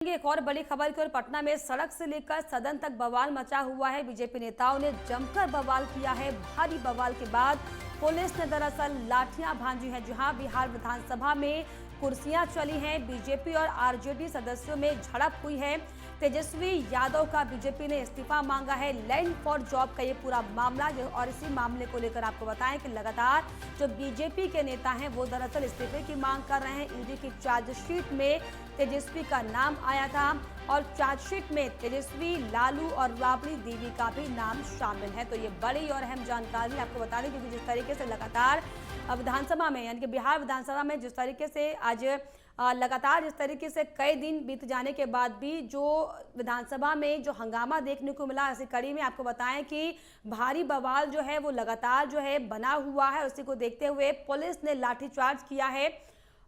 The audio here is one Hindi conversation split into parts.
एक और बड़ी खबर की ओर पटना में सड़क से लेकर सदन तक बवाल मचा हुआ है। बीजेपी नेताओं ने जमकर बवाल किया है। भारी बवाल के बाद पुलिस ने दरअसल लाठियां भांजी हैं। जहां बिहार विधानसभा में कुर्सियां चली हैं, बीजेपी और आरजेडी सदस्यों में झड़प हुई है। तेजस्वी यादव का बीजेपी ने इस्तीफा मांगा है। लैंड फॉर जॉब का ये पूरा मामला और इसी मामले को लेकर आपको बताएं कि लगातार जो बीजेपी के नेता हैं वो दरअसल इस्तीफे की मांग कर रहे हैं। ईडी की चार्जशीट में तेजस्वी का नाम आया था और चार्जशीट में तेजस्वी, लालू और राबड़ी देवी का भी नाम शामिल है। तो ये बड़ी और अहम जानकारी आपको बता दें, क्योंकि जिस तरीके से लगातार विधानसभा में यानी कि बिहार विधानसभा में जिस तरीके से आज लगातार जिस तरीके से कई दिन बीत जाने के बाद भी जो विधानसभा में जो हंगामा देखने को मिला, ऐसी कड़ी में आपको बताएं कि भारी बवाल जो है वो लगातार जो है बना हुआ है। उसी को देखते हुए पुलिस ने लाठीचार्ज किया है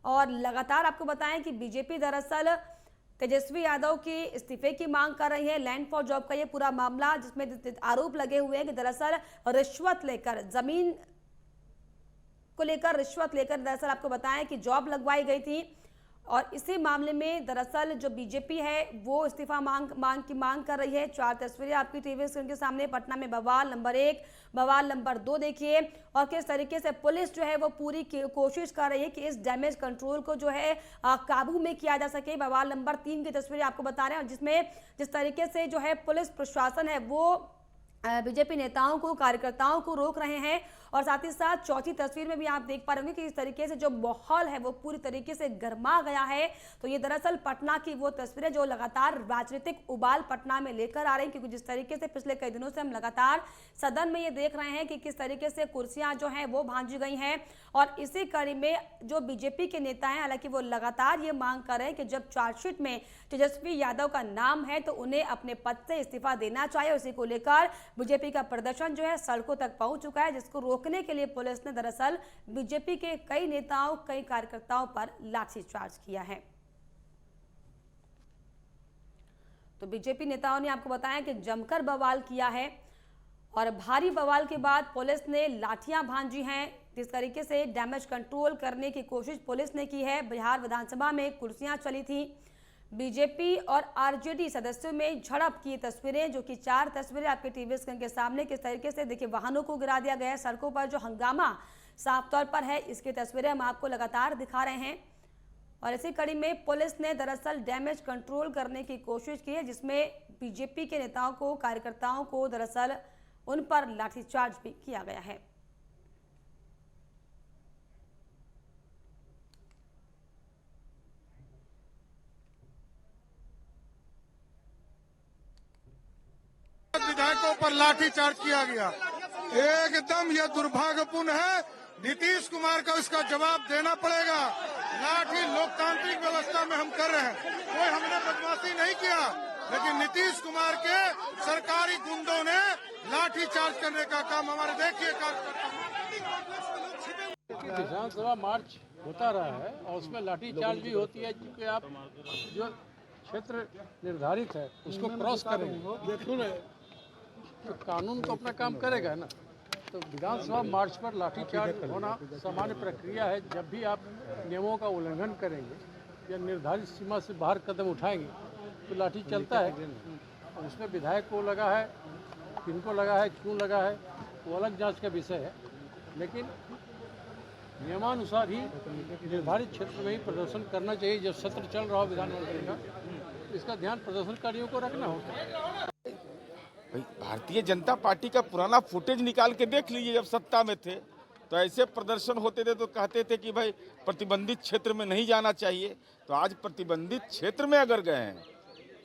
और लगातार आपको बताएं कि बीजेपी दरअसल तेजस्वी यादव की इस्तीफे की मांग कर रही है। लैंड फॉर जॉब का ये पूरा मामला जिसमें आरोप लगे हुए हैं कि दरअसल रिश्वत लेकर जमीन को लेकर रिश्वत लेकर दरअसल आपको बताएं कि जॉब लगवाई गई थी और इसी मामले में दरअसल जो बीजेपी है वो इस्तीफा मांग कर रही है। 4 तस्वीरें आपकी टीवी स्क्रीन के सामने। पटना में बवाल नंबर 1, बवाल नंबर 2 देखिए और किस तरीके से पुलिस जो है वो पूरी कोशिश कर रही है कि इस डैमेज कंट्रोल को जो है काबू में किया जा सके। बवाल नंबर 3 की तस्वीरें आपको बता रहे हैं और जिसमें जिस तरीके से जो है पुलिस प्रशासन है वो बीजेपी नेताओं को, कार्यकर्ताओं को रोक रहे हैं। और साथ ही साथ चौथी तस्वीर में भी आप देख पा रहे होंगे कि इस तरीके से जो माहौल है वो पूरी तरीके से गर्मा गया है। तो ये दरअसल पटना की वो तस्वीरें जो लगातार राजनीतिक उबाल पटना में लेकर आ रही हैं, क्योंकि जिस तरीके से पिछले कई दिनों से हम लगातार सदन में ये देख रहे हैं कि किस तरीके से कुर्सियां जो हैं वो भांजी गई हैं। और इसी कड़ी में जो बीजेपी के नेता हैं, हालांकि वो लगातार ये मांग कर रहे हैं कि जब चार्जशीट में तेजस्वी यादव का नाम है तो उन्हें अपने पद से इस्तीफा देना चाहिए। उसी को लेकर बीजेपी का प्रदर्शन जो है सड़कों तक पहुंच चुका है, जिसको रोकने के लिए पुलिस ने दरअसल बीजेपी के कई नेताओं, कई कार्यकर्ताओं पर लाठीचार्ज किया है। तो बीजेपी नेताओं ने आपको बताया कि जमकर बवाल किया है और भारी बवाल के बाद पुलिस ने लाठियां भांजी हैं। जिस तरीके से डैमेज कंट्रोल करने की कोशिश पुलिस ने की है। बिहार विधानसभा में कुर्सियां चली थी। बीजेपी और आरजेडी सदस्यों में झड़प की तस्वीरें, जो कि 4 तस्वीरें आपके टीवी स्क्रीन के सामने। किस तरीके से देखिए वाहनों को गिरा दिया गया है, सड़कों पर जो हंगामा साफ तौर पर है इसकी तस्वीरें हम आपको लगातार दिखा रहे हैं। और इसी कड़ी में पुलिस ने दरअसल डैमेज कंट्रोल करने की कोशिश की है, जिसमें बीजेपी के नेताओं को, कार्यकर्ताओं को दरअसल उन पर लाठीचार्ज भी किया गया है। विधायकों पर लाठीचार्ज किया गया। एकदम यह दुर्भाग्यपूर्ण है। नीतीश कुमार को इसका जवाब देना पड़ेगा। लाठी लोकतांत्रिक व्यवस्था में हम कर रहे हैं, कोई हमने बदमाशी नहीं किया, लेकिन नीतीश कुमार के सरकारी गुंडों ने लाठीचार्ज करने का काम हमारे देखिए। विधानसभा मार्च होता रहा है और उसमें लाठीचार्ज भी होती है, क्योंकि आप जो क्षेत्र निर्धारित है उसको क्रॉस करेंगे तो कानून तो अपना काम करेगा ना। तो विधानसभा मार्च पर लाठीचार्ज होना सामान्य प्रक्रिया है। जब भी आप नियमों का उल्लंघन करेंगे या निर्धारित सीमा से बाहर कदम उठाएंगे तो लाठी चलता है। और उसमें विधायक को लगा है, किनको लगा है, क्यों लगा है, वो अलग जांच का विषय है। लेकिन नियमानुसार ही निर्धारित क्षेत्र में ही प्रदर्शन करना चाहिए। जब सत्र चल रहा हो विधानमंडल का, इसका ध्यान प्रदर्शनकारियों को रखना होगा। भाई भारतीय जनता पार्टी का पुराना फुटेज निकाल के देख लीजिए। जब सत्ता में थे तो ऐसे प्रदर्शन होते थे तो कहते थे कि भाई प्रतिबंधित क्षेत्र में नहीं जाना चाहिए। तो आज प्रतिबंधित क्षेत्र में अगर गए हैं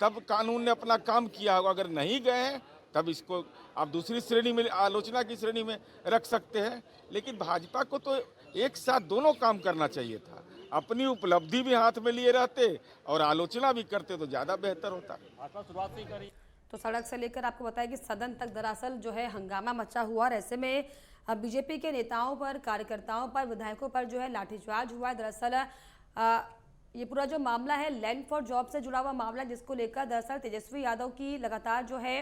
तब कानून ने अपना काम किया होगा, अगर नहीं गए हैं तब इसको आप दूसरी श्रेणी में, आलोचना की श्रेणी में रख सकते हैं। लेकिन भाजपा को तो एक साथ दोनों काम करना चाहिए था। अपनी उपलब्धि भी हाथ में लिए रहते और आलोचना भी करते तो ज़्यादा बेहतर होता। तो सड़क से लेकर आपको बताया कि सदन तक दरअसल जो है हंगामा मचा हुआ और ऐसे में बीजेपी के नेताओं पर, कार्यकर्ताओं पर, विधायकों पर जो है लाठीचार्ज हुआ है। दरअसल ये पूरा जो मामला है लैंड फॉर जॉब से जुड़ा हुआ मामला, जिसको लेकर दरअसल तेजस्वी यादव की लगातार जो है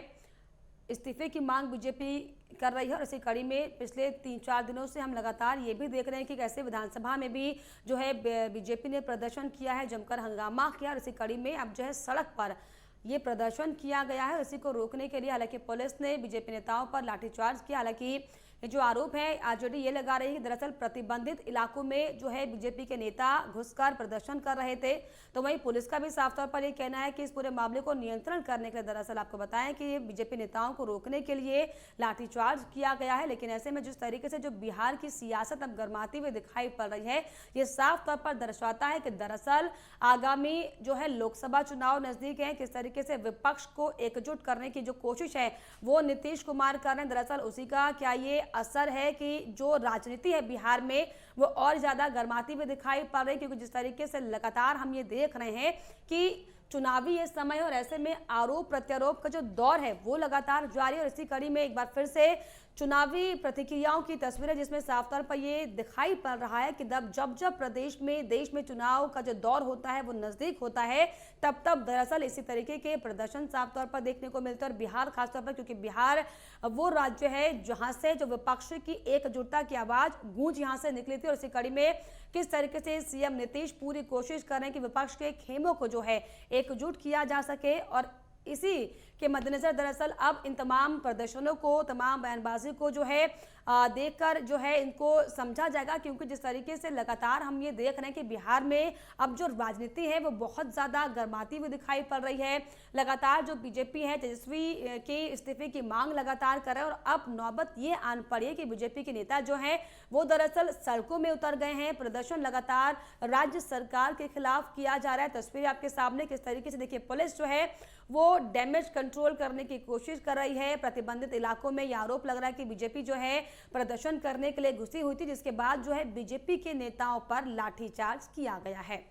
इस्तीफे की मांग बीजेपी कर रही है और इसी कड़ी में पिछले 3-4 दिनों से हम लगातार ये भी देख रहे हैं कि कैसे विधानसभा में भी जो है बीजेपी ने प्रदर्शन किया है, जमकर हंगामा किया और इसी कड़ी में अब जो है सड़क पर ये प्रदर्शन किया गया है। इसी को रोकने के लिए हालांकि पुलिस ने बीजेपी नेताओं पर लाठीचार्ज किया। हालांकि जो आरोप है आरजेडी ये लगा रही है कि दरअसल प्रतिबंधित इलाकों में जो है बीजेपी के नेता घुसकर प्रदर्शन कर रहे थे, तो वहीं पुलिस का भी साफ तौर पर ये कहना है कि इस पूरे मामले को नियंत्रण करने के लिए दरअसल आपको बताएं कि बीजेपी नेताओं को रोकने के लिए लाठीचार्ज किया गया है। लेकिन ऐसे में जिस तरीके से जो बिहार की सियासत अब गर्माती हुई दिखाई पड़ रही है, ये साफ तौर पर दर्शाता है कि दरअसल आगामी जो है लोकसभा चुनाव नजदीक है, किस तरीके से विपक्ष को एकजुट करने की जो कोशिश है वो नीतीश कुमार कर रहे हैं। दरअसल उसी का क्या ये असर है कि जो राजनीति है बिहार में वो और ज्यादा गर्माती हुई दिखाई पड़ रही है, क्योंकि जिस तरीके से लगातार हम ये देख रहे हैं कि चुनावी ये समय है और ऐसे में आरोप प्रत्यारोप का जो दौर है वो लगातार जारी है। और इसी कड़ी में एक बार फिर से चुनावी प्रतिक्रियाओं की तस्वीरें जिसमें साफ तौर पर ये दिखाई पड़ रहा है कि जब जब प्रदेश में देश में चुनाव का जो दौर होता है वो नजदीक होता है, तब तब दरअसल इसी तरीके के प्रदर्शन साफ तौर पर देखने को मिलते हैं। और बिहार खासतौर पर, क्योंकि बिहार वो राज्य है जहां से जो विपक्ष की एकजुटता की आवाज गूंज यहां से निकली थी। और इसी कड़ी में किस तरीके से सीएम नीतीश पूरी कोशिश कर रहे हैं कि विपक्ष के खेमों को जो है एकजुट किया जा सके। और इसी के मद्देनजर दरअसल अब इन तमाम प्रदर्शनों को, तमाम बयानबाजी को जो है देखकर जो है इनको समझा जाएगा, क्योंकि जिस तरीके से लगातार हम ये देख रहे हैं कि बिहार में अब जो राजनीति है वो बहुत ज़्यादा गर्माती हुई दिखाई पड़ रही है। लगातार जो बीजेपी है तेजस्वी के इस्तीफे की मांग लगातार कर रहे हैं और अब नौबत ये आन पड़ी है कि बीजेपी के नेता जो हैं वो दरअसल सड़कों में उतर गए हैं। प्रदर्शन लगातार राज्य सरकार के खिलाफ किया जा रहा है। तस्वीरें आपके सामने किस तरीके से देखिए, पुलिस जो है वो डैमेज कंट्रोल करने की कोशिश कर रही है। प्रतिबंधित इलाकों में यह आरोप लग रहा है कि बीजेपी जो है प्रदर्शन करने के लिए घुसी हुई थी, जिसके बाद जो है बीजेपी के नेताओं पर लाठीचार्ज किया गया है।